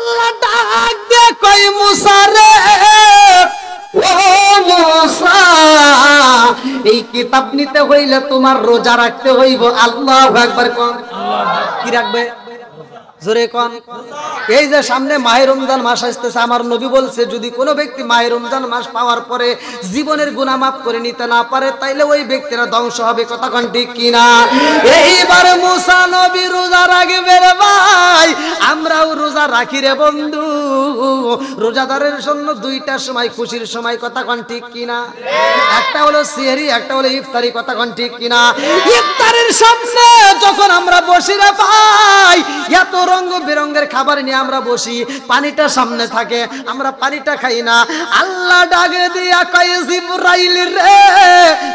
আল্লাহ ডাক দিয়ে কই মুসা রে, ও মুসা, এই কিতাব নিতে হইলে তোমার রোজা রাখতে হইব। আল্লাহু আকবার কোন। কি রাখবে? জোরে কোন। এই যে সামনে মাহে রমজান মাস আসতেছে, আমার নবী বলছে যদি কোনো ব্যক্তি মাহে রমজান মাস পাওয়ার পরে জীবনের গুনাহ মাফ করে নিতে না পারে তাইলে ওই ব্যক্তিরা ধ্বংস হবে। কথা কোন ঠিক কিনা? এইবার মুসা নবী রোজা রাখবে রে ভাই, আমরাও রোজা রাখি রে বন্ধু। রোজাদারের জন্য দুইটা সময় খুশির সময়। কথা কোন ঠিক কিনা? একটা হলো সিহরি, একটা হলো ইফতারি। কথা কোন ঠিক কিনা? ইফতারের সামনে যখন আমরা বসি রে ভাই, এত রঙ বেরঙের খাবার নিয়ে আমরা বসি, পানিটা সামনে থাকে, আমরা পানিটা খাই না। আল্লাহ ডাকে দিয়া কয় জিবরাইল রে,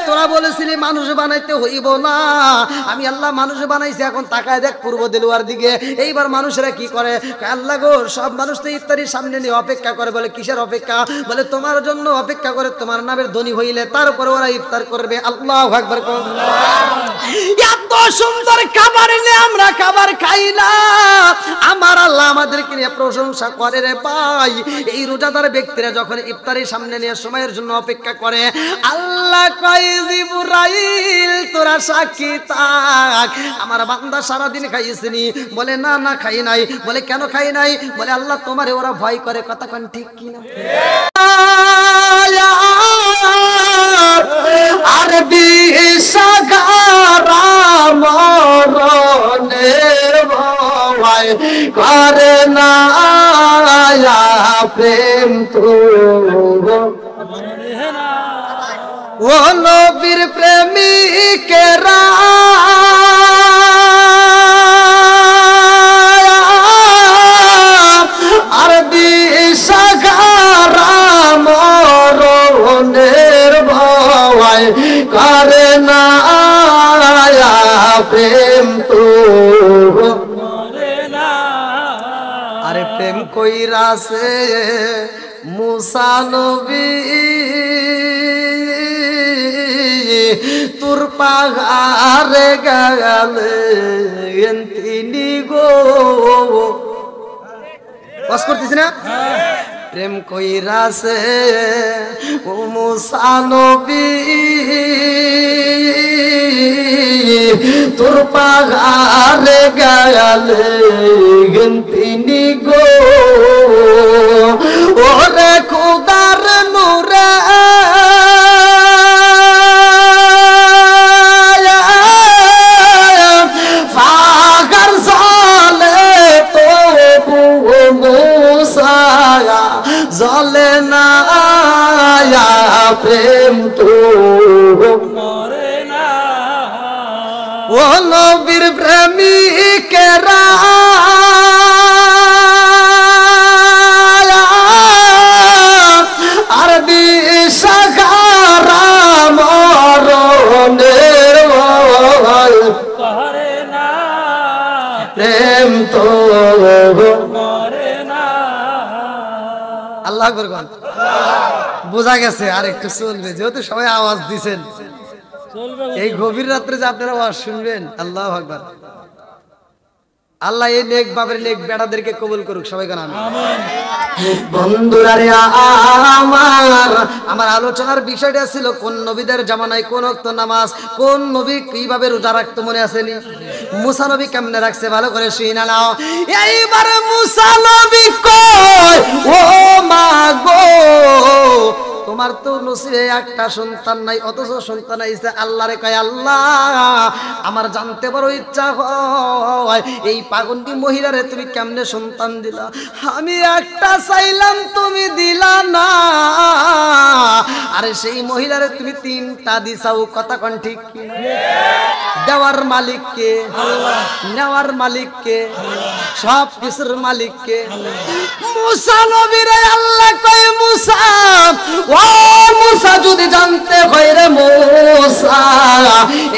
তোরা বলেছিলি মানুষ বানাইতে হইব না, আমি আল্লাহ মানুষ বানাইছি, এখন তাকায় দেখ পূর্ব দেলুয়ার দিকে। এইবার মানুষেরা কি করে? আল্লাহ গো, সব মানুষ তো ইফতারির সামনে নিয়ে অপেক্ষা করে। বলে কিসের অপেক্ষা? বলে তোমার জন্য অপেক্ষা করে, তোমার নামের ধনী হইলে তারপরে ওরা ইফতার করবে। আল্লাহু আকবার। এত সুন্দর খাবার নিয়ে আমরা খাবার খাই না, আমার আল্লাহ আমাদেরকে নিয়ে প্রশংসা করে রে ভাই। এই রোজাদার ব্যক্তিরা যখন ইফতারের সামনে নিয়ে সময়ের জন্য অপেক্ষা করে, আল্লাহ কয় জিবরাইল তোরা সাক্ষী থাক, আমার বান্দা সারাদিন খাইছেনি। বলে না না খাই নাই। বলে কেন খাই নাই? বলে আল্লাহ তোমারে ওরা ভয় করে। কথা কোন ঠিক কিনা? আর বিশাখারা মরণের ভয় করে না প্রেম তো, ও নবীর প্রেমিকেরা আর বিশাখারা মরণের ভয় করে না প্রেম তো। আরে প্রেম কইরাছে মুসা নবী তোর পাহাড়ে গেলেন তিনি গো। বাস করতেছি না? প্রেম কইরাছে ও মুসা নবী তোর পাহাড়ে গেলেন তিনি গো। ওরে খোদার নূরে পাহাড় জলে তো মুসায়া জলে না প্রেম তো মরে না। ও নবীর প্রেমিকেরা আর বিশাখারা মরণের ভয় করে না প্রেম তো মরে না। আল্লাহ আকবার। বোঝা গেছে? আর একটু চলবে, যেহেতু সবাই আওয়াজ দিছেন। এই গভীর রাত্রে যে আপনারা আওয়াজ শুনবেন। আল্লাহু আকবার। আল্লাহ এই নেক বাপের নেক বেটাদেরকে কবুল করুক। সবাই কেন আমিন। বন্ধুরা রে আমার আলোচনার বিষয়টা ছিল কোন নবীদের জামানায় কোন ওয়াক্ত নামাজ, কোন নবী কিভাবে রোজা রাখতো মনে আছেনি? মুসা নবী কেমনে রাখছে ভালো করে শুনে নাও। এইবার মুসা নবী কয় ও মা গো, তোমার তো নসিবে একটা সন্তান নাই, অথচ সন্তান আইছে। আল্লাহরে কয় আল্লাহ আমার জানতে বড় ইচ্ছা হয় এই পাগন্ডি মহিলারে তুমি কেমনে সন্তান দিলা? আমি একটা চাইলাম তুমি দিলা না, আরে সেই মহিলারে তুমি তিনটা দিছাও। কথা কোন ঠিক কিনা? দেওয়ার মালিক কে? আল্লাহ। নেওয়ার মালিক কে? সব কিছুর মালিক কে? মুসা নবীরে আল্লাহ কয় মুসা, ও মুসা যদি জানতে হয় রে মুসা,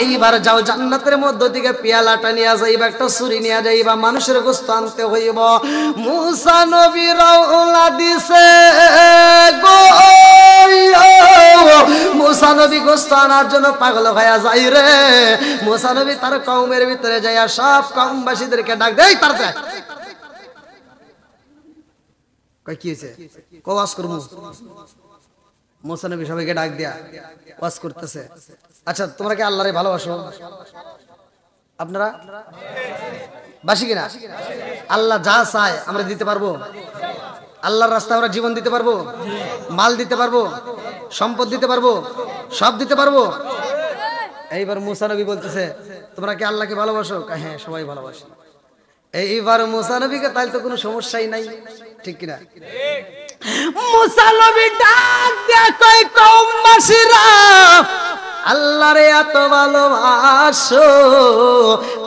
এইবার যাও জান্নাতের মধ্য থেকে পেয়ালাটা নিয়ে যাইবা, একটা ছুরি নিয়ে যাইবা, মানুষের গোশত আনতে হইব। মুসা নবী রওনা দিছে গো, মুসা নবী গোশত আনার জন্য পাগল হয়ে যাই রে। মুসা নবী তার কওমের ভিতরে যাইয়া সব কওমবাসীদেরকে ডাক দেয়, তাড়াতাড়ি কয় কি হয়েছে? ওয়াজ করবো। মুসা নবী সবাইকে ডাক দিয়া ওয়াজ করতেছে। আচ্ছা তোমরা কি আল্লাহরে ভালোবাসো? আপনারা বাসি কিনা? আল্লাহ যা চায় আমরা দিতে পারবো? আল্লাহর রাস্তায় আমরা জীবন দিতে পারবো? মাল দিতে পারবো? সম্পদ দিতে পারবো? সব দিতে পারবো? এইবার মুসা নবী বলতেছে তোমরা কি আল্লাহকে ভালোবাসো? হ্যাঁ সবাই ভালোবাসে। এইবার মুসা নবীকে তাহলে তো কোনো সমস্যাই নাই, ঠিক কিনা? মুসা নবী ডাক দেয়া কয় কওমবাসীরা আল্লাহরে এত ভালোবাসো,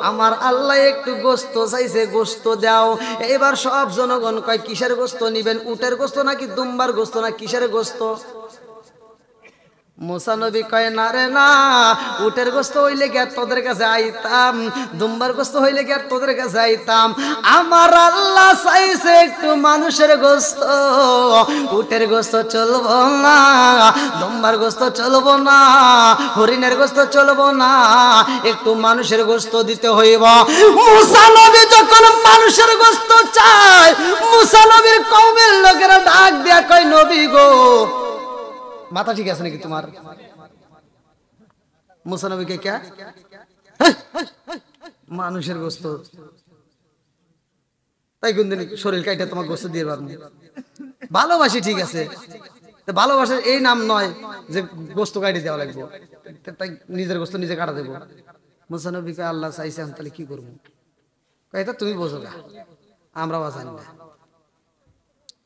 আমার আল্লাহ একটু গোস্ত চাইছে, গোস্ত দাও। এবার সব জনগণ কয় কিসের গোস্ত নিবেন? উটের গোস্ত নাকি দুম্বার গোস্ত না কিসের গোস্ত? মুসা নবী কয় না রে না, উটের গোস্ত হইলে কি আর তোদের কাছে আইতাম? দুম্বার গোস্ত হইলে কি আর তোদের কাছে আইতাম? আমার আল্লাহ চাইছে একটু মানুষের গোস্ত। উটের গোস্ত চলবো না, দুম্বার গোস্ত চলবো না, হরিণের গোস্ত চলবো না, একটু মানুষের গোস্ত দিতে হইব। মুসা নবী যখন মানুষের গোস্ত চায়, মুসা নবীর কওমের লোকেরা ডাক দিয়া কয় নবী গো, মাথা ঠিক আছে নাকি তোমার? মুসা নবীকে কে মানুষের গোস্ত, তাই কোন দিন শরীর কাইটা তোমার গোস্ত দিয়ে পারবো? ভালোবাসি ঠিক আছে, ভালোবাসার এই নাম নয় যে গোস্ত কাটি দেওয়া লাগবে, তাই নিজের গোস্ত নিজে কাটা দেবো। মুসা নবীকে আল্লাহ চাইছে, তাহলে কি করবো? এটা তুমি বোঝো না, আমরা জানি না,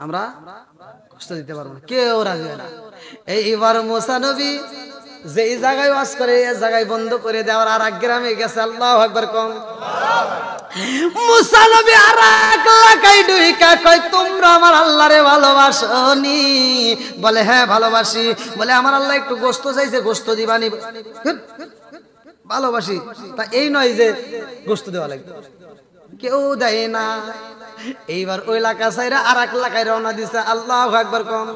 আমরা কষ্ট দিতে পারবো না, কেউ রাজি হয় না। এইবার মুসা নবী যেই জায়গায় ওয়াজ করে এই জায়গায় বন্ধ করে দেওয়ার আর এক গ্রামে গেছে। আল্লাহু আকবার কম। মুসা নবী আর এক এলাকায় ঢুইকা কয় তোমরা আমার আল্লাহরে ভালোবাসনি? বলে হ্যাঁ ভালোবাসি। বলে আমার আল্লাহ একটু গোস্ত চাইছে, গোস্ত দিবানি? ভালোবাসি তা এই নয় যে গোস্ত দেওয়া লাগবে, কেউ দেয় না। এইবার ওই এলাকা ছাইরা আর এক এলাকায় রওনা দিছে। আল্লাহু আকবার কম।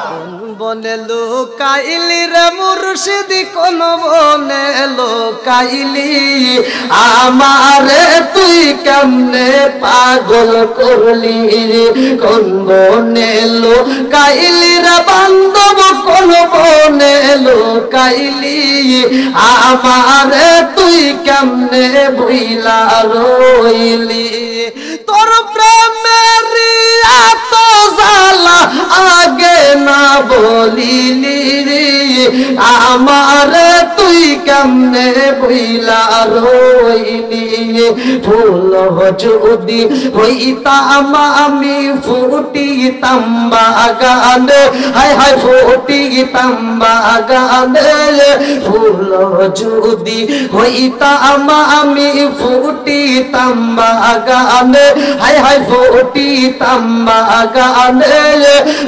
কোন বনে লুকাইলি রে মুর্শিদি, কোন বনে লুকাইলি আমারে তুই কেমনে পাগল করলি? কোন বনে লুকাইলি রে বান্ধব, কোন বনে লুকাইলি আমারে তুই কেমনে ভুইলা রইলি? তোর প্রেমের এত জ্বালা আগে না বলিলি, আমারে তুই কেমনে ভুইলা রইলি? ফুল যদি হইতাম আমি ফুটিতাম বাগানে, হায় হায় ফুটিতাম বাগানে। ফুল যদি হইতাম আমি ফুটিতাম বাগানে, হায় হায় ফুটিতাম বাগানে।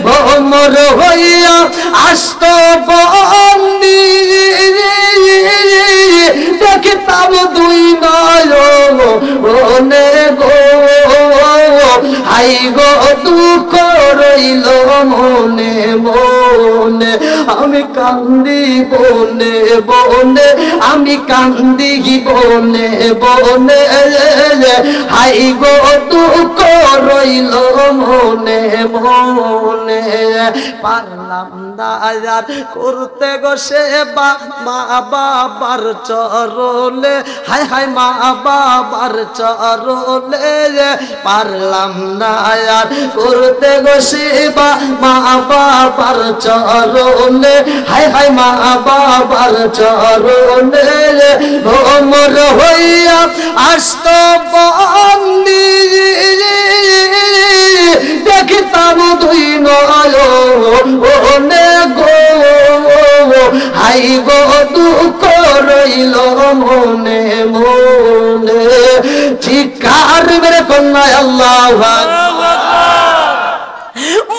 ভ্রমর হইয়া আসত বন্দি, দেখিতাম দুই নয়নে গো, হাই গো দুঃখ রইল মনে মনে। আমি কান্দি বনে বনে, আমি কান্দি বনে বনে, হাই গো দুঃখ রইল মনে মনে। পারলাম না আর করতে গো সেবা মা বাবার চরণে, হায় হায় মা বাবার চরণে। পারলাম না আর করতে গো সেবা মা বাবার চরণে, হায় হায় মা বাবার চরণে। ভ্রমর হইয়া আসত বন্দি, দেখিতাম দুই নয়নে গো, হাই গো দুঃখ রইল মনে মনে। চিৎকার মেরে কন্যায় আল্লাহু আকবার।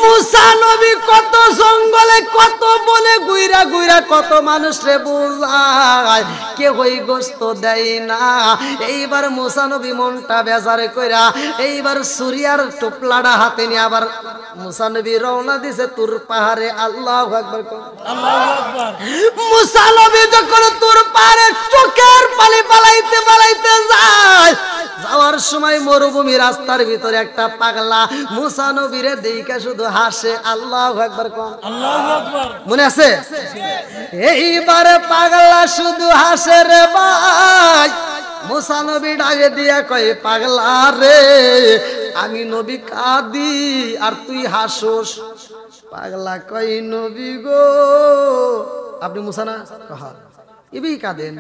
মুসা নবী কত জঙ্গলে কত বলে গুইরা গুইরা কত মানুষ রে বুঝায়, কেউই গোস্ত দেয় না। এইবার মুসা নবী মনটা বেজারে কইরা এইবার সুরিয়ার টুপলাটা হাতে নিয়ে আবার মুসা নবী রওনা দিছে তুর পাহাড়ে। আল্লাহু আকবার, আল্লাহু আকবার। মুসা নবী যখন তুর পাহাড়ে চোখের পানি পালাইতে পালাইতে যায়, যাওয়ার সময় মরুভূমি রাস্তার ভিতরে একটা পাগলা মুসা নবীরে দেইখা শুধু হাসে। আল্লাহু আকবার কোন, আল্লাহু আকবার। মনে আছে? এইবার পাগলা শুধু হাসে রে ভাই। মুসা নবী ডাকে দিয়া কয়, পাগলা রে আমি নবী কাঁদি আর তুই হাসোস। পাগলা কয়, নবী গো আপনি মুসা না? এবি কাঁদেন।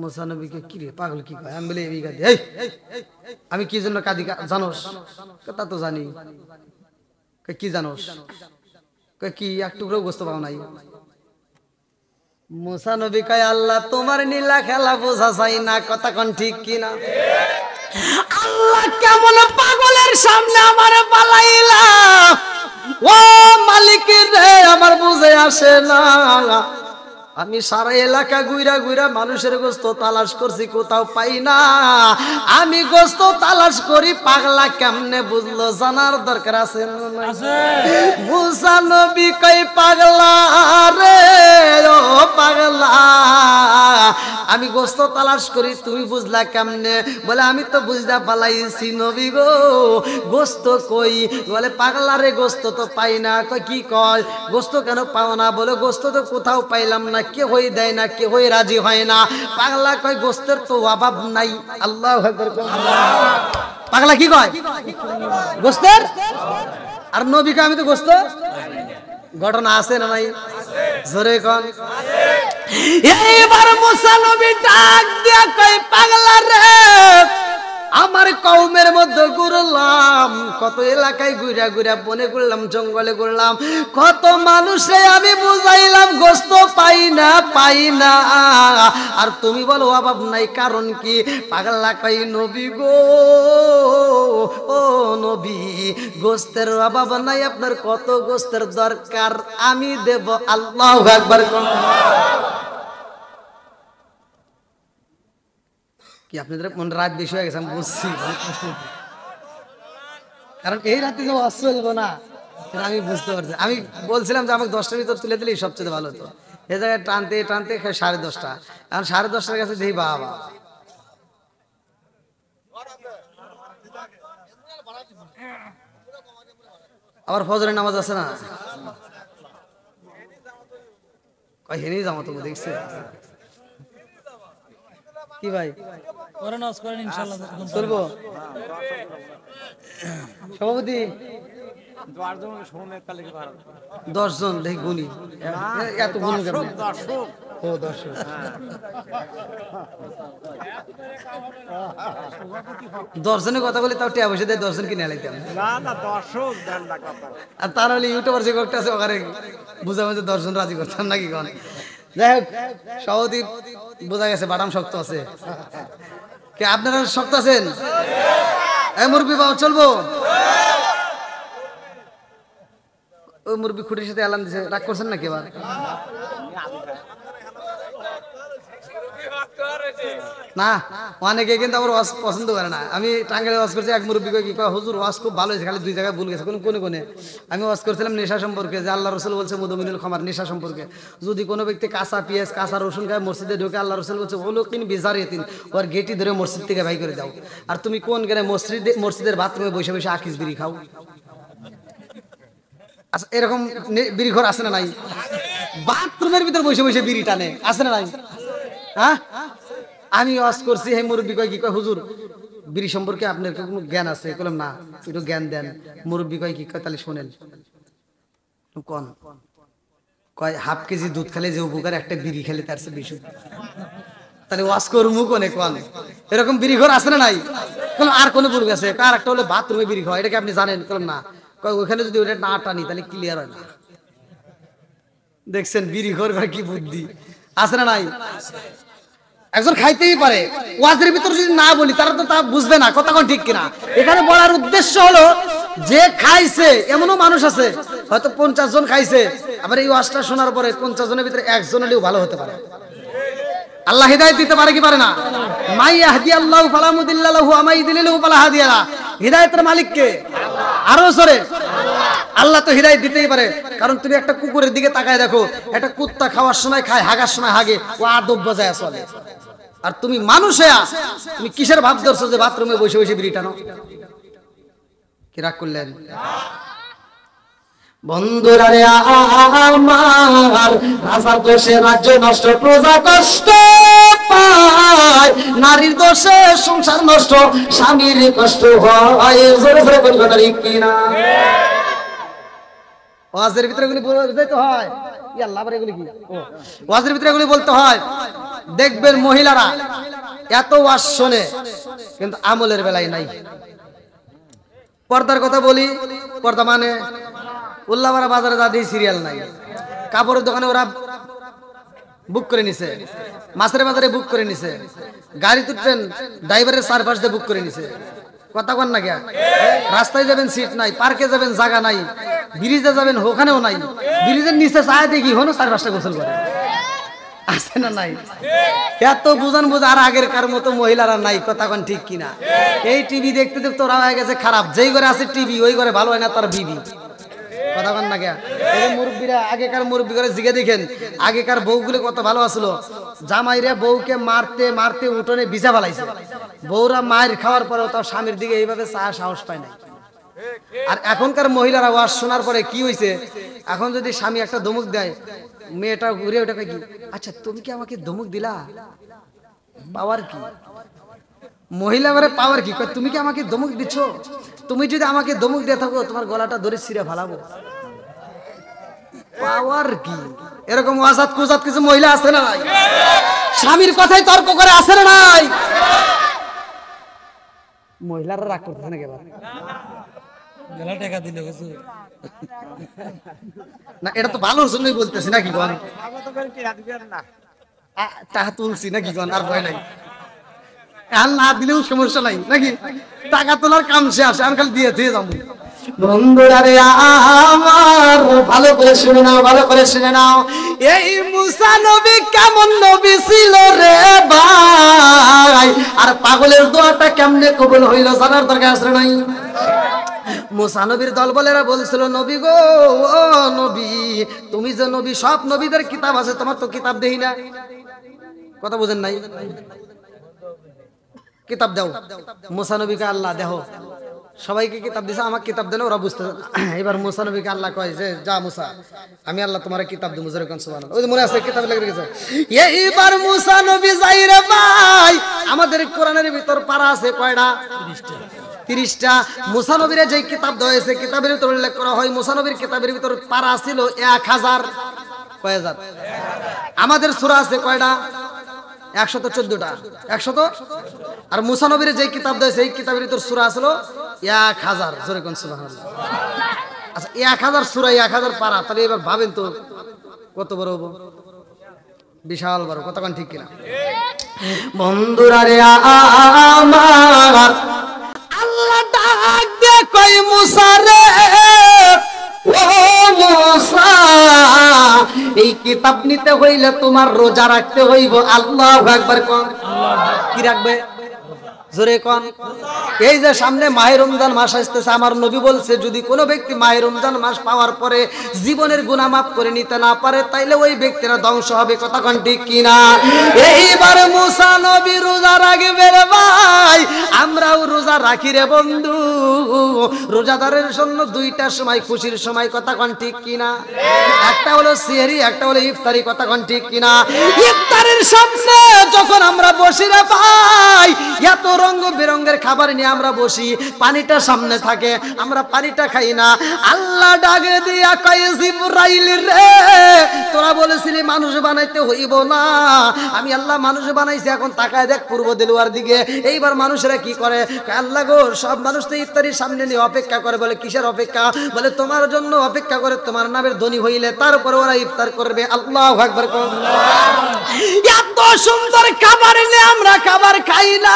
মুসা নবীকে কি রে পাগল কি কয়? আমি বলি এবি কাঁদি। এই আমি কি জন্য কাঁদি জানোস? তা তো জানি। কি জানোস? কি এক টুকরো গোস্ত পাও নাই? মুসা নবী কয়, আল্লাহ তোমার নীলা খেলা বোঝা চাই না, কথা কোন ঠিক কিনা? আল্লাহ কেমন পাগলের সামনে আমারে পালাইলা, ও মালিক রে আমার বুঝে আসে না। আমি সারা এলাকা ঘুরা ঘুরা মানুষের গোস্ত তালাশ করছি, কোথাও পাই না। আমি গোস্ত তালাশ করি, পাগলা কেমনে বুঝলো জানার দরকার আছে। মুসা নবী কই, পাগলা রে ও পাগলা আমি গোস্ত তালাশ করি, তুমি বুঝলা কেমনে? বলে আমি তো বুঝলা পালাইছি নবী গো, গোস্ত কই? বলে পাগলা রে গোস্ত তো পাই না। কই কি কয়? গোস্ত কেন পাও না? বলে গোস্ত তো কোথাও পাইলাম না, কেউই দেয় না, কেউই রাজি হয় না। পাগলা কয়, গোস্তের তো অভাব নাই। আল্লাহু আকবার। পাগলা কি কয়? গোস্তের। আর নবীকে আমি তো গোস্ত, ঘটনা আছে না নাই? জোরে কোন। এইবার মুসা নবী ডাক দিয়া কয়, পাগলা রে আমার কওমের মধ্যে ঘুরলাম, কত এলাকায় ঘুরা ঘুরা, বনে ঘুরলাম, জঙ্গলে ঘুরলাম, কত মানুষে আমি বুঝাইলাম গোস্ত পাই না পাই না, আর তুমি বলো অভাব নাই, কারণ কি? পাগলা কই, নবী গো ও নবী, গোস্তের অভাব নাই, আপনার কত গোস্তের দরকার আমি দেব। আল্লাহু আকবার। কি আপনাদের মনে রাত বেশি হয়ে গেছে আমি বুঝছি, কারণ এই রাতে যে ওয়াজ চলবো না আমি বুঝতে পারছি। আমি বলছিলাম যে আমাকে 10টার ভিতর তুলে দিলেই সবচেয়ে ভালো হতো। এই জায়গায় টানতে টানতে 10:30, এখন 10:30টার কাছে দেখি বাবা আবার ফজরের নামাজ আছে না, কয় হেনেই যাবো তো দেখছে কি ভাই করেন ওয়াজ করেন ইনশাআল্লাহ চলবো। সভাপতি 10 জন দেখি গুনি, এত গুনি কেমন? ও দর্শক, 10 জনের কথা বলে তাও টিয়া বসে দেয়, 10 জন কিনে আলাইতাম আর তার হলে ইউটিউবার যে কয়েকটা আছে ওখানে বুঝা বুঝে 10 জন রাজি করতাম নাকি কোন। যাই হোক, সভাপতি বোঝা গেছে বাদাম শক্ত আছে। কে আপনারা শক্ত আছেন? এই মুরব্বি বাবা চলবো? ওই মুরব্বি খুঁটির সাথে আলাম দিছে, রাগ করছেন নাকি এবার? না, অনেকে কিন্তু আমার ওয়াজ পছন্দ করে না। আমি টাঙ্গাইলে ওয়াজ করছি, এক মুরব্বি কি কয়, হুজুর ওয়াজ খুব ভালো হয়েছে, খালি 2 জায়গায় ভুল গেছে। কোনে কোনে? আমি ওয়াজ করছিলাম নেশা সম্পর্কে, যে আল্লাহ রসুল বলছে মুদমিনুল খামার, নেশা সম্পর্কে। যদি কোনো ব্যক্তি কাঁচা পেঁয়াজ কাঁচা রসুন খায় মসজিদে ঢোকে, আল্লাহ রসুল বলছে ওলুকিন বিজারিয়াতিন, ওর গেটি ধরে মসজিদ থেকে বাই করে দাও। আর তুমি কোন গেলে মসজিদের বাথরুমে বসে বসে আকিস বিড়ি খাও? আচ্ছা, এরকম বিড়ি ঘর আছে না নাই? বাথরুমের ভিতর বসে বসে বিড়ি টানে, আছে না নাই? হ্যাঁ, আমি ওয়াজ করছি, হে মুরব্বি কয় কি কয়, হুজুর বিড়ি সম্পর্কে আপনার কোনো জ্ঞান আছে? বললাম না, একটু জ্ঞান দেন। মুরব্বি কয় কি কয়, তাহলে শোনেন। কোন? কয় হাফ কেজি দুধ খেলে যে উপকার, একটা বিড়ি খেলে তার চেয়ে বেশি। তাহলে ওয়াজ করমু কোনে? কোন এরকম বিড়ি ঘর আছে না নাই? আর কোনো ভুল গেছে? আর একটা হলো বাথরুমে বিড়ি খাওয়া, এটাকে আপনি জানেন? বললাম না। কয় ওইখানে যদি ওটা না টানি তাহলে ক্লিয়ার হয় না। দেখছেন বিড়ি ঘর কি বুদ্ধি আছে না নাই? একজন খাইতেই পারে, ওয়াজের ভিতর যদি না বলি তারা তো তা বুঝবে না, কথা কোন ঠিক কিনা? এখানে বলার উদ্দেশ্য হলো যে খাইছে, এমনও মানুষ আছে হয়তো 50 জন খাইছে, আবার এই ওয়াজটা শোনার পরে 50 জনের ভিতরে একজন হলেও ভালো হতে পারে। আল্লাহ হিদায়াত দিতে পারে কি পারে না? মাই ইয়াহদিয়াল্লাহু ফালা মুদিল্লা লাহু ওয়া মাই ইউদ্লিলহু ফালা হাদিয়া লাহু। হিদায়াতের মালিক কে? আরো জোরে আল্লাহ তো হিদায়াত দিতেই পারে। কারণ তুমি একটা কুকুরের দিকে তাকায় দেখো, একটা কুত্তা খাওয়ার সময় খায়, হাগার সময় হাগে, ও আদব বজায় চলে। আর তুমি মানুষে তুমি কিসের ভাব ধরছো যে বাথরুমে বসে বসে বিড়ি টানো? কি রাগ করলেন? বন্ধুরা রে আমার, রাজার দোষে রাজ্য নষ্ট, প্রজা কষ্ট পায়, নারীর দোষে সংসার নষ্ট, স্বামীর কষ্ট হয়। জোরে জোরে বলবেন ঠিক কিনা? ওয়াজের ভিতরে এগুলি বলতে হয়, আল্লাহ আবার এগুলি কি ওয়াজের ভিতরে এগুলি বলতে হয়। দেখবেন মহিলারা এত ওয়াজ শোনে কিন্তু আমলের বেলায় নাই। পর্দার কথা বলি, পর্দা মানে উল্লাপাড়া বাজারে দাদি সিরিয়াল নাই, কাপড়ের দোকানে ওরা বুক করে নিছে, মাছের বাজারে বুক করে নিছে, গাড়ি তুলবেন ড্রাইভারের চারপাশ দিয়ে বুক করে নিছে। কথা কন না কে? রাস্তায় যাবেন সিট নাই, পার্কে যাবেন জায়গা নাই, ব্রিজে যাবেন ওখানেও নাই, ব্রিজের নিচে চায় দেখি হনো চার পাঁচটা গোসল করে, আছে না নাই? এত বুঝান বোঝা আর আগের কার মতো মহিলারা নাই। কথা কন ঠিক কিনা? এই টিভি দেখতে দেখতে ওরা হয়ে গেছে খারাপ। যেই ঘরে আছে টিভি ওই ঘরে ভালো হয় না তার বিবি। কথা কন না কে? মুরব্বীরা আগেকার মুরব্বী করে জিগে দেখেন, আগেকার বউগুলো কত ভালো আসলো। জামাইরা বউকে মারতে মারতে উঠোনে বিছা ফেলাইছে, বউরা মায়ের খাওয়ার পরেও তার স্বামীর দিকে এইভাবে সাহস পায় না। আর এখনকার মহিলারা ওয়াজ শোনার পরে কি হয়েছে, এখন যদি স্বামী একটা ধমক দেয়, মেয়েটা ঘুরে ওটা কি, আচ্ছা তুমি কি আমাকে ধমক দিলা? পাওয়ার কি? মহিলা ঘরে পাওয়ার কি? তুমি কি আমাকে ধমক দিচ্ছ? তুমি যদি আমাকে ধমক দিয়ে থাকো তোমার গলাটা ধরে ছিঁড়ে ফালাবো। পাওয়ার কি? এরকম ওয়াজাত কুজাত কিছু মহিলা আছে না নাই? স্বামীর কথাই তর্ক করে আছে না নাই? মহিলারা রাগ করতে না কেবল টাকা দিলে না, এটা তো ভালোর জন্যই বলতেছি নাকি গন, টাকা তুলছি নাকি গন, আর ভয় নাই, আর না দিলেও সমস্যা নাই নাকি? টাকা তোলার কাম শেষ, আমি খালি দিয়ে দিয়ে যাবো। বন্ধুরা রে আমার, ভালো করে শুনে নাও, ভালো করে শুনে নাও। এই মুসা নবী কেমন নবী ছিল রে ভাই, আর পাগলের দোয়াটা কেমনে কবুল হইল জানার দরকার আছে নাই? মুসা নবীর দলবলেরা বলছিল, নবী গো, ও নবী, তুমি যে নবী, সব নবীদের কিতাব আছে, তোমার তো কিতাব দেই না। কথা বুঝেন নাই? কিতাব দাও। মুসা নবীকে আল্লাহ দেখো সবাইকে কিতাব দিছে, আমার কিতাব দেন, ওরা বুঝতে। এবার মুসা নবীকে আল্লাহ কয় যে যা মুসা, আমি আল্লাহ তোমার কিতাব দেবো। যেরকম সুবহানাল্লাহ, ওই যে মনে আছে কিতাব লেগে গেছে। এইবার মুসা নবী যাই রে ভাই, আমাদের কোরআনের ভিতর পারা আছে কয়টা? 30টা। মুসা নবীর যে কিতাব দেওয়া হয়েছে, কিতাবের ভিতর উল্লেখ করা হয় মুসা নবীর কিতাবের ভিতর পারা ছিল 1000। কয় হাজার? আমাদের সূরা আছে কয়টা? 114টা। 100 আর মুসা নবীর যে কিতাব দেওয়া হয়েছে এই কিতাবের ভিতর সূরা ছিল 1000। জোরে কোন সুবহানাল্লাহ। আচ্ছা 1000 সূরা, 1000 পারা, তাহলে এবার ভাবেন তো কত বড় হবো? বিশাল বড়। কতক্ষণ ঠিক কিনা? বন্ধুরা রে আমার, আল্লাহ ডাক দে কই মুসা রে, ও মুসা, এই কিতাব নিতে হইলে তোমার রোজা রাখতে হইব। আল্লাহু আকবার কোন? কি রাখবে? জোরে কোন? এই যে সামনে মাহে রমজান মাস আসতেছে, আমার নবী বলছে যদি কোনো ব্যক্তি মাহে রমজান মাস পাওয়ার পরে জীবনের গুনাহ মাফ করে নিতে না পারে তাইলে ওই ব্যক্তিরা ধ্বংস হবে। কথা কোন ঠিক কিনা? এইবার মুসা নবী রোজা রাখবে রে ভাই, আমরাও রোজা রাখি রে বন্ধু। রোজাদারের জন্য দুইটা সময় খুশির সময়। কথা কোন ঠিক কিনা? একটা হলো সিহরি, একটা হলো ইফতারি। কথা কোন ঠিক কিনা? ইফতারের সামনে যখন আমরা বসি রে ভাই, এত রঙ বেরঙের খাবার নিয়ে আমরা বসি, পানিটা সামনে থাকে, আমরা পানিটা খাই না। আল্লাহ ডাকে দিয়া কয় জিবরাইল রে, তোরা বলেছিলি মানুষ বানাইতে হইব না, আমি আল্লাহ মানুষ বানাইছি, এখন তাকায় দেখ পূর্ব দেলুয়ার দিকে। এইবার মানুষরা কি করে? আল্লাহ গো, সব মানুষ তো ইফতারির সামনে নিয়ে অপেক্ষা করে। বলে কিসের অপেক্ষা? বলে তোমার জন্য অপেক্ষা করে, তোমার নামের ধ্বনি হইলে তারপরে ওরা ইফতার করবে। আল্লাহু আকবার। এত সুন্দর খাবার নিয়ে আমরা খাবার খাই না,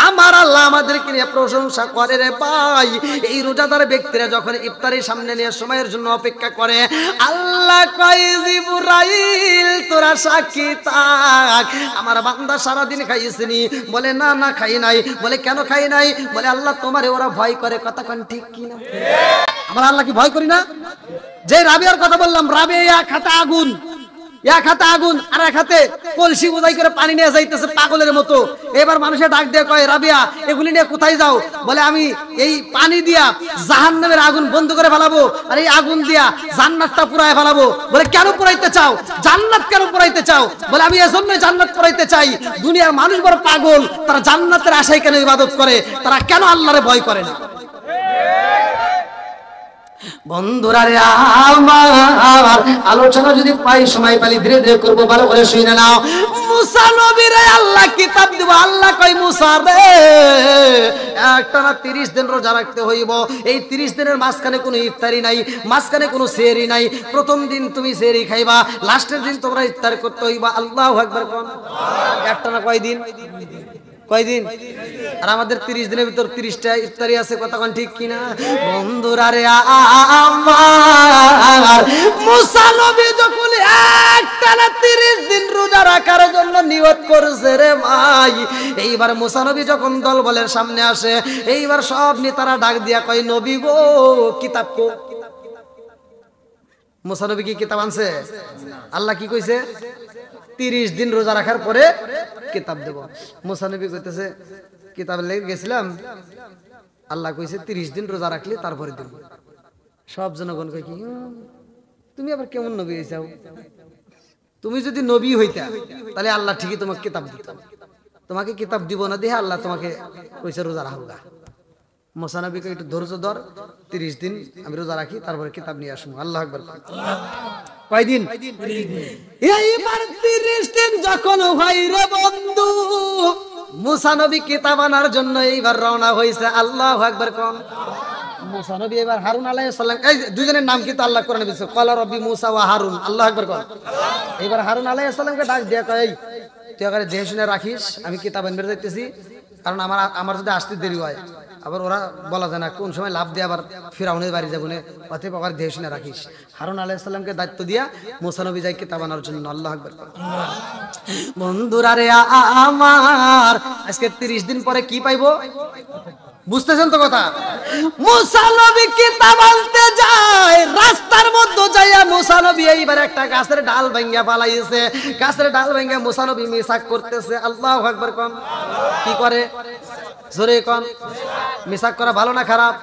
আমার আল্লাহ আমাদেরকে নিয়ে প্রশংসা করে রে ভাই। এই রোজাদার ব্যক্তিরা যখন ইফতারের সামনে নিয়ে সময়ের জন্য অপেক্ষা করে, আল্লাহ কয় জিবরাইল তোরা সাক্ষী থাক, আমার বান্দা সারাদিন খাইছেনি। বলে না না খাই নাই। বলে কেন খাই নাই? বলে আল্লাহ তোমারে ওরা ভয় করে। কথা কোন ঠিক কিনা? আমরা আল্লাহ কি ভয় করি না? যে রাবিয়ার কথা বললাম, রাবিয়া খাতা আগুন, এক হাতে আগুন আর এক হাতে কলসি বোঝাই করে পানি নিয়ে যাইতেছে পাগলের মতো। এবার মানুষের ডাক দিয়ে কয়, রাবিয়া এগুলি নিয়ে কোথায় যাও? বলে আমি এই পানি দিয়া জাহান্নামের আগুন বন্ধ করে ফেলাবো, আর এই আগুন দিয়া জান্নাতটা পুরায় ফেলাবো। বলে কেন পুরাইতে চাও? জান্নাত কেন পুরাইতে চাও? বলে আমি এজন্য জান্নাত পুরাইতে চাই। দুনিয়ার মানুষ বড় পাগল, তারা জান্নাতের আশায় কেন ইবাদত করে, তারা কেন আল্লাহরে ভয় করে না? বন্ধুরা রে আমার, আলোচনা যদি পাই সময় পালি ধীরে ধীরে করবো, ভালো করে শুনে নাও। মুসা নবীরে আল্লাহ কিতাব দিব। আল্লাহ কয় মুসা রে একটানা 30 দিন রোজা রাখতে হইব। এই 30 দিনের মাঝখানে কোনো ইফতারি নাই, মাঝখানে কোনো সেহরি নাই। প্রথম দিন তুমি সেহরি খাইবা, লাস্টের দিন তোমরা ইফতার করতে হইবা। আল্লাহু আকবার কোন। একটানা কয়দিন? কয়দিন? আর আমাদের 30 দিনের ভিতর 30টা ইফতারি আছে, কথা কোন ঠিক কিনা? বন্ধুরা রে আমার, মুসা নবী যখন একটানা 30 দিন রোজা রাখার জন্য নিয়ত করেছে রে ভাই, এইবার মুসা নবী যখন দলবলের সামনে আসে, এইবার সব নেতারা ডাক দিয়া কয়, নবী গো কিতাব কো। মুসা নবী কি কিতাব আনছে? আল্লাহ কি কইছে? 30 দিন রোজা রাখার পরে কিতাব দেব। মুসা নবী কইতেছে কিতাব লেগে গেছিলাম, আল্লাহ কইছে 30 দিন রোজা রাখলে তারপরে দেব। সব জনগণ কয় কি তুমি আবার কেমন নবী হইছাও? তুমি যদি নবী হইতা তাহলে আল্লাহ ঠিকই তোমাকে কিতাব দিত। তোমাকে কিতাব দিব না দেখে আল্লাহ তোমাকে কইছে রোজা রাখবা। মুসা নবী কয় একটু ধৈর্য ধর, 30 দিন আমি রোজা রাখি, তারপরে কিতাব নিয়ে আসবো। আল্লাহু আকবার। কয়দিন? এইবার 30 দিন যখন হয় রে বন্ধু, মুসা নবী কিতাব আনার জন্য এইবার রওনা হইছে। আল্লাহু আকবার কোন। মুসা নবী এবার হারুন আলাইহিস সালাম, এই দুইজনের নাম কি তো আল্লাহ কোরআনে বলেছে, ক্বালা রাব্বি মুসা ওয়া হারুন। আল্লাহু আকবার কোন। এবার হারুন আলাইহিস সালামকে ডাক দিয়া কয়, তুই আগে দেখে শুনে রাখিস, আমি কিতাব আনতে যাইতেছি, কারণ আমার যদি আসতে দেরি হয়, আবার ওরা বলা যায় না কোন সময় লাভ দিয়ে আবার ফিরাউনের বাড়ি যাবো না, অতএব আবার দেখে শুনে রাখিস। হারুন আলাইহিস সালামকে দায়িত্ব দিয়া মুসা নবী যায় কিতাব আনার জন্য। আল্লাহু আকবার। বন্ধুরা রে আমার, আজকে 30 দিন পরে কি পাইবো? বুঝতেছেন তো কথা? মুসা নবী কিতাব আনতে যায়, রাস্তার মধ্যে যাইয়া মুসা নবী এইবার একটা গাছের ডাল ভাঙ্গা পালাইছে। গাছের ডাল ভাঙ্গা মুসা নবী মিসাক করতেছে। আল্লাহু আকবার কোন। কি করে? জোরে কোন। মিসাক করা ভালো না খারাপ?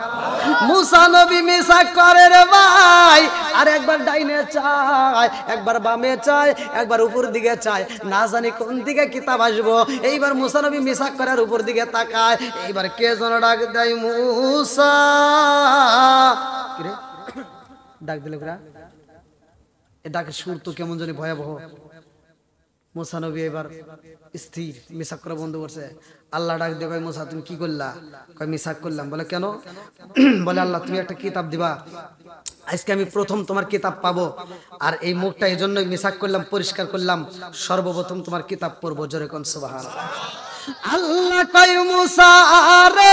মুসা নবী মিসাক করে রে ভাই, আর একবার ডাইনে চায়, একবার বামে চায়, একবার উপর দিকে চায়, না জানি কোন দিকে কিতাব আসবো। এইবার মুসা নবী মিসাক করার উপর দিকে তাকায়, এইবার কে যেন ডাক দেয়, মুসা। কিরে ডাক দিল কিরা? এ ডাকের সুর তো কেমন জানি ভয়াবহ। মুসা নবী এবার স্থির, মিসাক করা বন্ধ করছে। আল্লাহ ডাক দিয়ে কয়, মুসা তুমি কি করলা? কয় মিসাক করলাম। বলে কেন? বলে আল্লাহ তুমি একটা কিতাব দিবা, আজকে আমি প্রথম তোমার কিতাব পাবো, আর এই মুখটা এই জন্যই মিসাক করলাম, পরিষ্কার করলাম, সর্বপ্রথম তোমার কিতাব পড়বো। জোরে কোন সুবহানাল্লাহ। আল্লাহ কয়, মুসা রে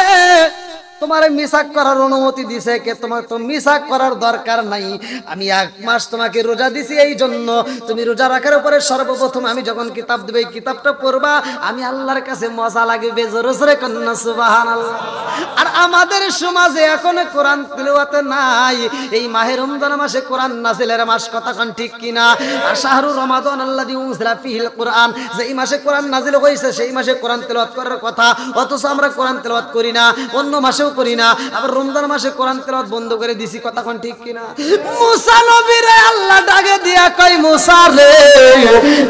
তোমার মিসাক করার অনুমতি দিছে কে? তোমার তো মিসাক করার দরকার নাই। আমি 1 মাস তোমাকে রোজা দিছি, এই জন্য তুমি রোজা রাখার উপরে সর্বপ্রথম আমি যখন কিতাব দেব, এই কিতাবটা পড়বা, আমি আল্লাহর কাছে মজা লাগবে। জোরে জোরে কন্না সুবহানাল্লাহ। আর আমাদের সমাজে এখন কোরআন তিলাওয়াত নাই। এই মাহে রমজান মাসে কোরআন নাজিলের মাস, কথা কোন ঠিক কিনা? আর শাহরুর রমাদান আল্লাযী উনজিলা ফীহিল কোরআন, যেই মাসে কোরআন নাজিল হয়েছে সেই মাসে কোরআন তেলাওয়াত করার কথা, অথচ আমরা কোরআন তেলাওয়াত করি না, অন্য মাসে করি না, আবার রমজান মাসে কোরআন তেলাওয়াত বন্ধ করে দিছি, কথা কোন ঠিক কিনা? মুসা নবীরে আল্লাহ ডাকে দিয়া কয়, মুসা রে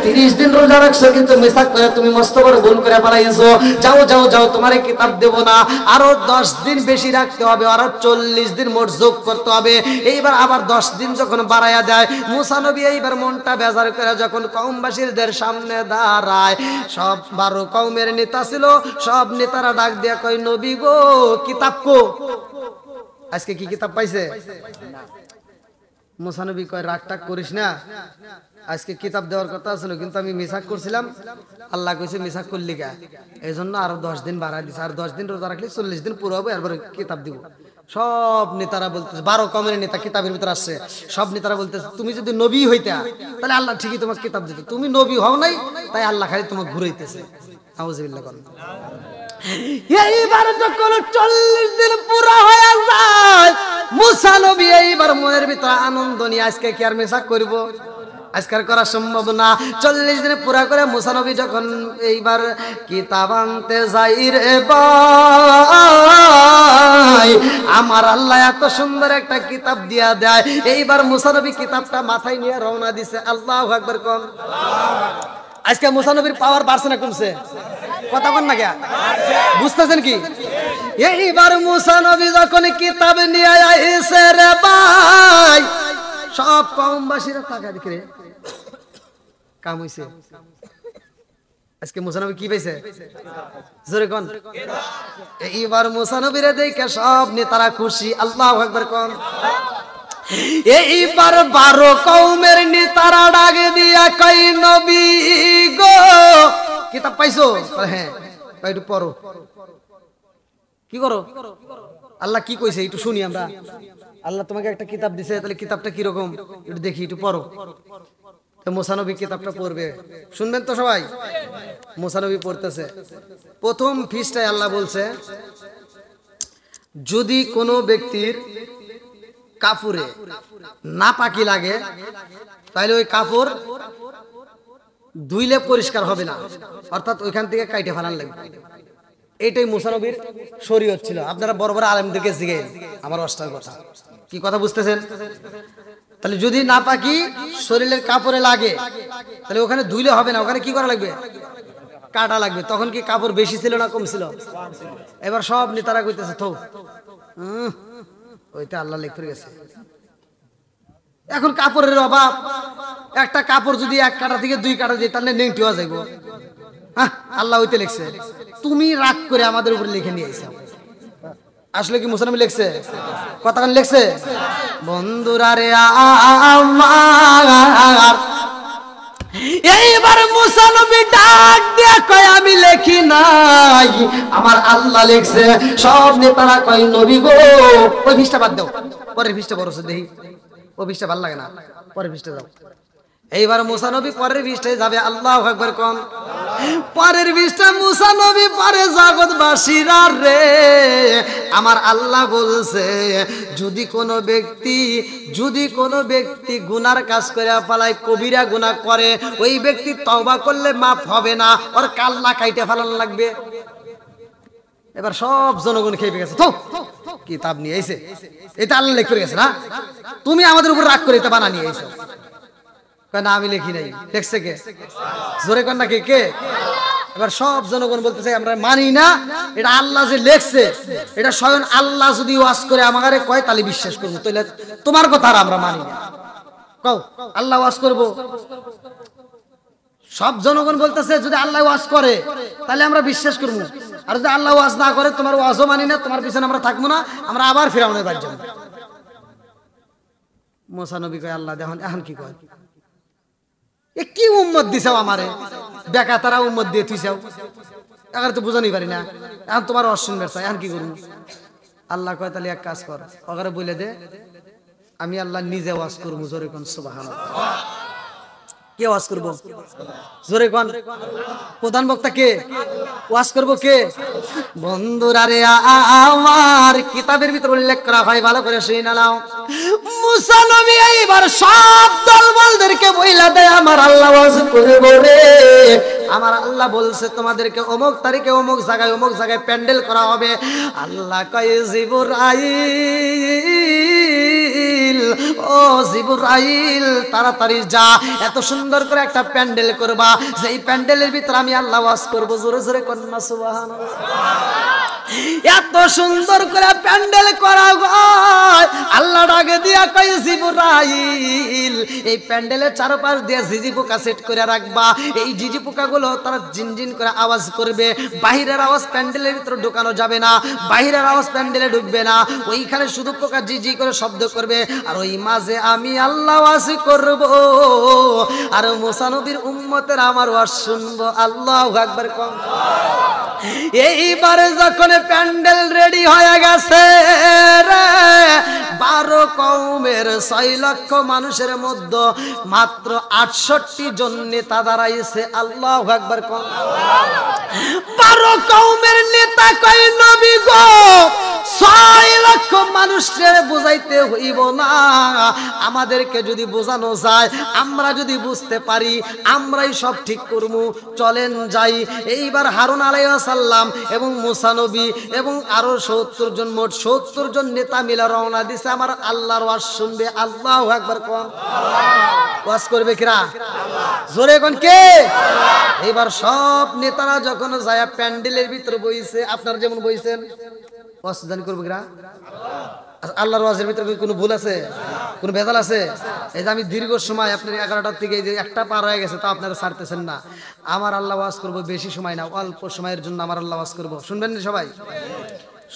30 দিন রোজা রাখছো, কিন্তু মিসাক করে তুমি মস্ত বড় ভুল করে ফেলাইছো। যাও যাও যাও, তোমারে কিতাব দেব না, আরো 10 দিন বেশি রাখতে হবে, আরো 40 দিন মোট যোগ করতে হবে। এইবার আবার 10 দিন যখন বাড়ায়া দেয়, মুসা নবী এইবার মনটা বেজার করে যখন কওমবাসীদের সামনে দাঁড়ায়, সব 12 কওমের নেতা ছিল, সব নেতারা ডাক দিয়া কয়, নবী গো কিতাব কো। আজকে কি কিতাব পাইছে? মুসা নবী কয়, রাগ টাগ করিস না, আজকে কিতাব দেওয়ার কথা ছিল, কিন্তু আমি মিসাক করছিলাম, আল্লাহ কইছে মিসাক করলি কা, এই জন্য আরো 10 দিন বাড়াই দিছে, আর 10 দিন রোজা রাখলে 40 দিন পুরো হবে, এরপরে কিতাব দিব। সব নেতারা বলতেছে, 12 কওমের নেতা কিতাবের ভিতরে আসছে, সব নেতারা বলতেছে, তুমি যদি নবী হইতা তাহলে আল্লাহ ঠিকই তোমাকে কিতাব দিত, তুমি নবী হও নাই, তাই আল্লাহ খালি তোমাকে ঘুরাইতেছে। আউযুবিল্লাহ করেন। এইবার যখন 40 দিন পুরা হয়ে যায়, মুসা নবী এইবার মনের ভিতরে আনন্দ নিয়ে আজকে কি আর মিসাক করব? আজকাল করা সম্ভব না। 40 দিনে পুরা করে মুসা নবী যখন এইবার কিতাব আনতে যাই রে ভাই, আমার আল্লাহ এত সুন্দর একটা কিতাব দিয়া দেয়। এইবার মুসা নবী কিতাবটা মাথায় নিয়ে রওনা দিছে। আল্লাহু আকবার কোন। আজকে মুসা নবীর পাওয়ার বাড়ছে না কমছে? কথা কোন না কে বুঝতেছেন কি? এইবার মুসা নবী যখন কিতাব নিয়ে আইছে রে ভাই, সব কওমবাসীরা তাকায় দেখে রে কাম হইছে। আজকে মুসা নবী কি পাইছে? জোরে কোন। এইবার মুসা নবীরে দেখে সব নেতারা খুশি। আল্লাহু আকবার কোন। এইবার 12 কওমের নেতারা ডাক দিয়া কই নবী গো কিতাব পাইছো? হ্যাঁ। একটু পড়ো। কি করো? আল্লাহ কি কইছে একটু শুনি আমরা। আল্লাহ তোমাকে একটা কিতাব দিছে, তাহলে কিতাবটা কি রকম একটু দেখি, একটু পড়ো। মুসা নবী কিতাবটা পড়বে, শুনবেন তো সবাই? মুসা নবী পড়তেছে। প্রথম পৃষ্ঠায় আল্লাহ বলছে, যদি কোনো ব্যক্তির কাপড়ে নাপাকি লাগে তাহলে ওই কাপড় ধুইলে পরিষ্কার হবে না, অর্থাৎ ওইখান থেকে কাইটে ফেলান লাগবে। এইটাই মুসা নবীর শরীয়ত ছিল। আপনারা বড় বড় আলেমদেরকে জিজ্ঞেস, আমার অষ্টার কথা কি কথা বুঝতেছেন? তাহলে যদি নাপাকি শরীরের কাপড়ে লাগে তাহলে ওখানে ধুইলে হবে না, ওখানে কি করা লাগবে? কাটা লাগবে। তখন কি কাপড় বেশি ছিল না কম ছিল? এবার সব নেতারা কইতেছে তো ওইটা আল্লাহ লিখে গেছে। এখন কাপড়ের অভাব, একটা কাপড় যদি 1 কাটা থেকে 2 কাটা দিই তাহলে নেংটি হয়ে যাইব। হ্যাঁ, আল্লাহ ওইতে লিখছে। তুমি রাগ করে আমাদের উপরে লিখে নিয়ে আইছো। আসলে কি মুসা নবী লিখছে? কথাখান লিখছে? বন্ধুরা রে আমার, এইবার মুসা নবী ডাক দিয়া কয় আমি লিখি নাই, আমার আল্লাহ লিখছে। সব নেতারা কয় নবী গো ওই পৃষ্ঠা বাদ দাও, পরের পৃষ্ঠা বড়ছে দেখি। ওই পৃষ্ঠা ভালো লাগে না, পরের পৃষ্ঠা যাও। এইবার মুসা নবী পরের পৃষ্ঠায় যাবে। আল্লাহু আকবার কোন। পরের পৃষ্ঠা মুসা নবী পরে জগৎবাসীরা রে, আমার আল্লাহ বলছে যদি কোনো ব্যক্তি গুনার কাজ করে পালায়, কবিরা গুনাহ করে, ওই ব্যক্তি তওবা করলে মাফ হবে না, ওর কাল্লা কাইটে ফেলানো লাগবে। এবার সব জনগণ খেপে গেছে। তো কিতাব নিয়ে আইছে, এটা আল্লাহ লিখে গেছে না, তুমি আমাদের উপর রাগ করে এটা বানা নিয়ে আইছো। না আমি লিখি নাই, লিখছে কে? জোরে কর না কে কে? এবার সব জনগণ বলতেছে আমরা মানি না, এটা আল্লাহ যে লিখছে, এটা স্বয়ং আল্লাহ যদি ওয়াজ করে আমারে কয় তাহলে বিশ্বাস করব, তাহলে তোমার কথা আর আমরা মানি না। কও আল্লাহ ওয়াজ করব? সব জনগণ বলতেছে যদি আল্লাহ ওয়াজ করে তাহলে আমরা বিশ্বাস করব, আর যদি আল্লাহ ওয়াজ না করে তোমার ওয়াজও মানি না, তোমার পিছনে আমরা থাকবো না, আমরা আবার ফিরাউনের বাড়ি যাব। মুসা নবী কয় আল্লাহ দেখুন এখন কি কয়, এ কি উম্মত দিছাও আমারে, বেকা তারা উম্মত দিয়ে তুইছাও, এখন তো বুঝানি পারি না, এখন তোমার অশুনবার চাই, এখন কি করবো? আল্লাহ কয় তাহলে এক কাজ কর, ওখানে বলে দে আমি আল্লাহ নিজে ওয়াজ করবো। জোরে কোন সুবহানাল্লাহ। কে ওয়াজ করবো? জোরে কোন। প্রধান বক্তা কে? ওয়াজ করবো কে? বন্ধুরা রে আমার, কিতাবের ভিতর উল্লেখ করা হয়, ভালো করে শুনে নাও। মুসা নবী এইবার সব দলবলদেরকে বইলা দেয় আমার আল্লাহ ওয়াজ করবো রে, আমার আল্লাহ বলছে তোমাদেরকে অমুক তারিখে অমুক জায়গায় প্যান্ডেল করা হবে। আল্লাহ কয় জিবরাইল, ও জিবরাইল তাড়াতাড়ি যা, এত সুন্দর করে একটা প্যান্ডেল করবা, যেই প্যান্ডেলের ভিতর আমি আল্লাহ ওয়াজ করবো। জোরে জোরে কন্যা সুবহানাল্লাহ। এত সুন্দর করে প্যান্ডেল করা হয়, আল্লাহ ডাকে দিয়া কয় জিবরাইল এই প্যান্ডেলের চারপাশ দিয়ে ঝিঝি পোকা সেট করে রাখবা, এই ঝিঝি পোকাগুলো তারা জিনজিন করে আওয়াজ করবে, বাহিরের আওয়াজ প্যান্ডেলের ভিতরে ঢোকানো যাবে না, বাহিরের আওয়াজ প্যান্ডেলে ঢুকবে না, ওইখানে শুধু পোকা ঝিঝি করে শব্দ করবে, আর ওই মাঝে আমি আল্লাহ ওয়াজ করব, আর মুসা নবীর উম্মতের আমার ওয়াজ শুনবো। আল্লাহু আকবার কোন। এইবারে যখন প্যান্ডেল রেডি হয়ে গেছে রে, 12 কওমের 6 লক্ষ মানুষের মধ্যে মাত্র 68 জন নেতা দাঁড়াইছে। আল্লাহু আকবার কোন। 12 কওমের নেতা কয় নবী গো 6 লক্ষ মানুষের বুঝাইতে হইব না, আমাদেরকে যদি বোঝানো যায়, আমরা যদি বুঝতে পারি, আমরাই সব ঠিক করব। চলেন যাই। এইবার হারুন আলাইহিস সালাম এবং মুসা নবী এবং আরো 70 জন, মোট 70 জন নেতা মিলে রওনা দিছে আমার আল্লাহর ওয়াজ শুনবে। আল্লাহু আকবার কোন। ওয়াজ করবে কিরা? জোরে কোন কে? এবার সব নেতারা যখন যায় প্যান্ডেলের ভিতরে বইছে, আপনারা যেমন বইছেন, ওয়াজ জানি করবে কিরা? আল্লাহর ওয়াজের ভিতরে কোনো ভুল আছে? কোনো ভেজাল আছে? এই যে আমি দীর্ঘ সময় আপনার 11টার থেকে এই যে একটা পার হয়ে গেছে, তা আপনারা ছাড়তেছেন না। আমার আল্লাহ ওয়াজ করবো, বেশি সময় না, অল্প সময়ের জন্য আমার আল্লাহ ওয়াজ করবো। শুনবেন না সবাই?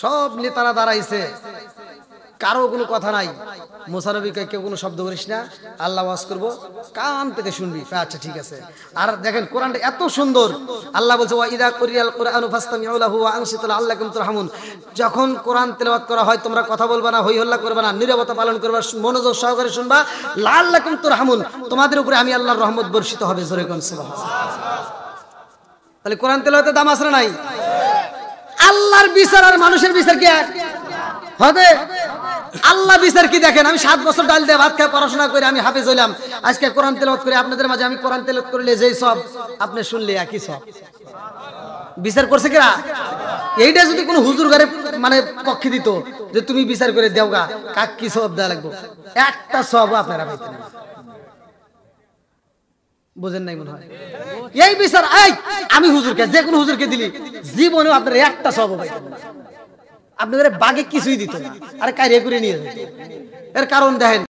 সব নেতারা দাঁড়াইছে, কারো কোনো কথা নাই। মুসা নবীকে কেউ কোনো শব্দ করিস না, আল্লাহ ওয়াজ করবো, কান পেতে শুনবি। আচ্ছা ঠিক আছে। আর দেখেন কোরআনটা এত সুন্দর। আল্লাহ বলছে ওয়া ইযা কুরিয়াল কুরআনু ফাসতামিউ লাহু ওয়া আনসিতু লাআল্লাকুম তুরহামুন। যখন কোরআন তেলাওয়াত করা হয় তোমরা কথা বলবা না, হই হল্লা করবে না, নীরবতা পালন করবা, মনোযোগ সহকারে শুনবা। লাআল্লাকুম তুরহামুন, তোমাদের উপরে আমি আল্লাহর রহমত বর্ষিত হবে। জোরে কোন সুবহানাল্লাহ। তাহলে কোরআন তেলাওয়াতের দাম আছে না নাই? আল্লাহর বিচার আর মানুষের বিচার কি এক হবে? আল্লাহ বিচার কি দেখেন, আমি 7 বছর ডাল দিয়ে ভাত খাই পড়াশোনা করে আমি হাফেজ হইলাম, আজকে কোরআন তেলাওয়াত করে আপনাদের মাঝে আমি কোরআন তেলাওয়াত করলে যেই সব আপনি শুনলে একই সব। বিচার করছে কিরা? এইটা যদি কোনো হুজুর ঘরে মানে পক্ষে দিত যে তুমি বিচার করে দেওগা, কাক কি সব দেওয়া লাগবে? একটা সব আপনারা পাইতেন। বুঝেন নাই মনে হয়? এই বিচার আমি হুজুরকে, যে কোনো হুজুরকে দিলি জীবনেও আপনার একটা সব পাইতেন না। আপনাদের বাগে কিছুই দিত না, আরে কাইরে করে নিয়ে যেত। এর কারণ দেখেন,